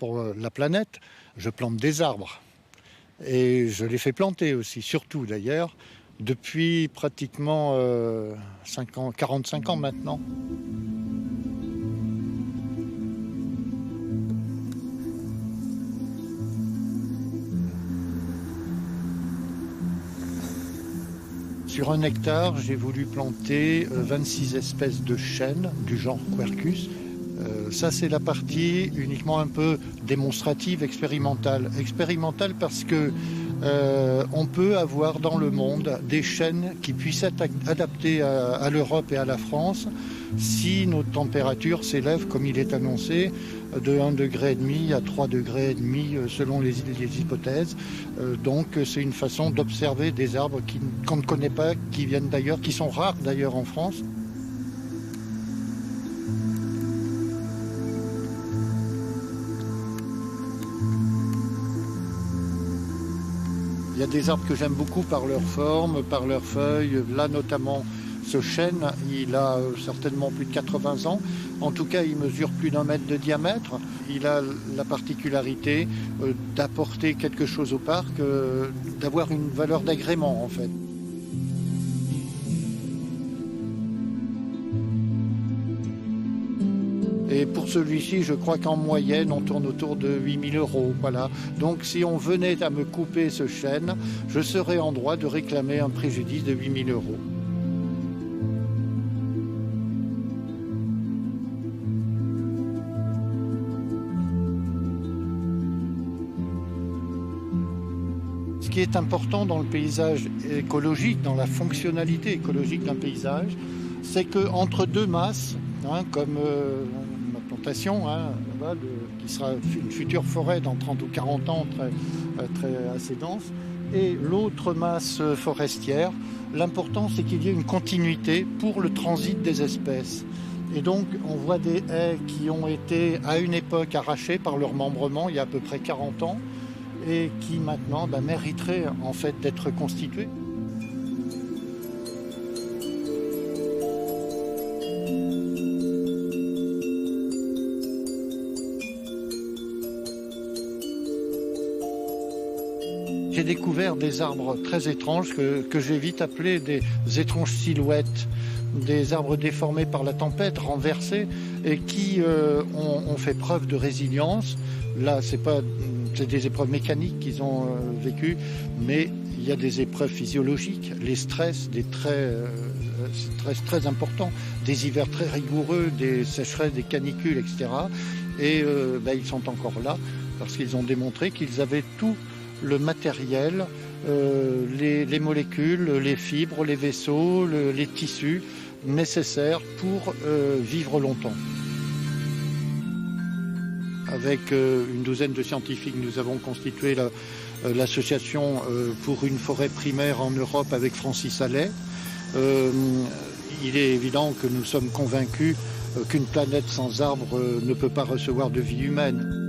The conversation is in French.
pour la planète, je plante des arbres. Et je les fais planter aussi, surtout d'ailleurs, depuis pratiquement 45 ans maintenant. Sur 1 hectare, j'ai voulu planter 26 espèces de chênes du genre Quercus. Ça, c'est la partie uniquement un peu démonstrative, expérimentale. Expérimentale parce que on peut avoir dans le monde des chênes qui puissent être adaptés à l'Europe et à la France si nos températures s'élèvent, comme il est annoncé, de 1,5 degré à 3,5 degrés selon les hypothèses. Donc c'est une façon d'observer des arbres qu'on ne connaît pas, qui viennent d'ailleurs, qui sont rares d'ailleurs en France. Il y a des arbres que j'aime beaucoup par leur forme, par leurs feuilles. Là notamment ce chêne, il a certainement plus de 80 ans. En tout cas, il mesure plus d'1 mètre de diamètre. Il a la particularité d'apporter quelque chose au parc, d'avoir une valeur d'agrément en fait. Et pour celui-ci, je crois qu'en moyenne, on tourne autour de 8 000 €. Voilà. Donc si on venait à me couper ce chêne, je serais en droit de réclamer un préjudice de 8 000 €. Ce qui est important dans le paysage écologique, dans la fonctionnalité écologique d'un paysage, c'est qu'entre deux masses, comme ma plantation, qui sera une future forêt dans 30 ou 40 ans assez dense, et l'autre masse forestière, l'important c'est qu'il y ait une continuité pour le transit des espèces. Et donc on voit des haies qui ont été à une époque arrachées par leur membrement il y a à peu près 40 ans et qui maintenant mériteraient en fait d'être constituées. J'ai découvert des arbres très étranges que j'ai vite appelés des étranges silhouettes, des arbres déformés par la tempête, renversés, et qui ont fait preuve de résilience. Là, c'est des épreuves mécaniques qu'ils ont vécues, mais il y a des épreuves physiologiques, les stress, des stress très importants, des hivers très rigoureux, des sécheresses, des canicules, etc. Et ils sont encore là parce qu'ils ont démontré qu'ils avaient tout le matériel, les molécules, les fibres, les vaisseaux, les tissus nécessaires pour vivre longtemps. Avec une douzaine de scientifiques, nous avons constitué l'association pour une forêt primaire en Europe avec Francis Allais. Il est évident que nous sommes convaincus qu'une planète sans arbres ne peut pas recevoir de vie humaine.